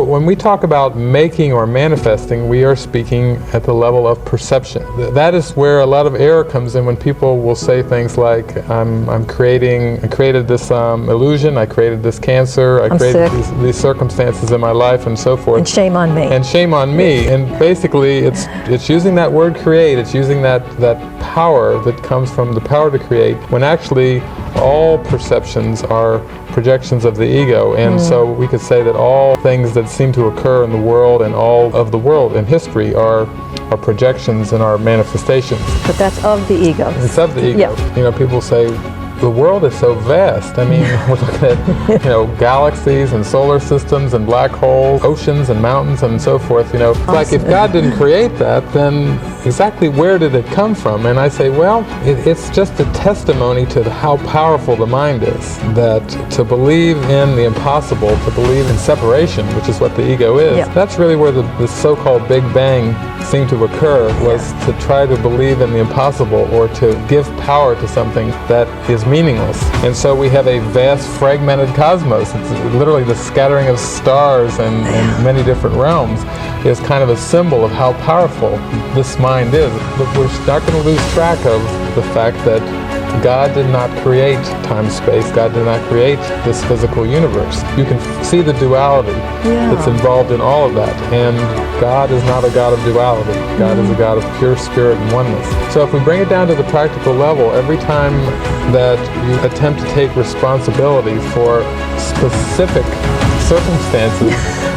when we talk about making or manifesting, we are speaking at the level of perception. That is where a lot of error comes in when people will say things like, I created this illusion, I created this cancer, I created these circumstances in my life, and so forth. And shame on me. And shame on me. And basically, it's using that word create, it's using that power that comes from the power to create, when actually all perceptions are projections of the ego. And so we could say that all things that seem to occur in the world and all of the world in history are projections and are manifestations. But that's of the ego. It's of the ego. Yeah. You know, people say, the world is so vast. I mean, we're looking at, galaxies and solar systems and black holes, oceans and mountains and so forth. It's like if God didn't create that, then exactly where did it come from? And I say, well, it's just a testimony to how powerful the mind is. That to believe in the impossible, to believe in separation, which is what the ego is, that's really where the so-called Big Bang seemed to occur, was to try to believe in the impossible or to give power to something that is meaningless. And so we have a vast fragmented cosmos. It's literally the scattering of stars and many different realms is kind of a symbol of how powerful this mind is. But we're not going to lose track of the fact that God did not create time-space. God did not create this physical universe. You can see the duality that's involved in all of that. And God is not a God of duality. God is a God of pure spirit and oneness. So if we bring it down to the practical level, every time that you attempt to take responsibility for specific circumstances,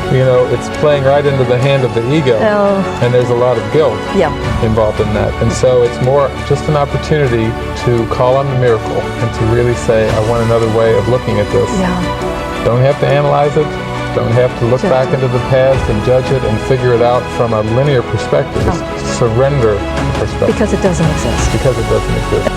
it's playing right into the hand of the ego, and there's a lot of guilt involved in that. And so it's more just an opportunity to call on the miracle and to really say, I want another way of looking at this. Don't have to analyze it, don't have to look back into the past and judge it and figure it out from a linear perspective. Surrender perspective. Because it doesn't exist. Because it doesn't exist.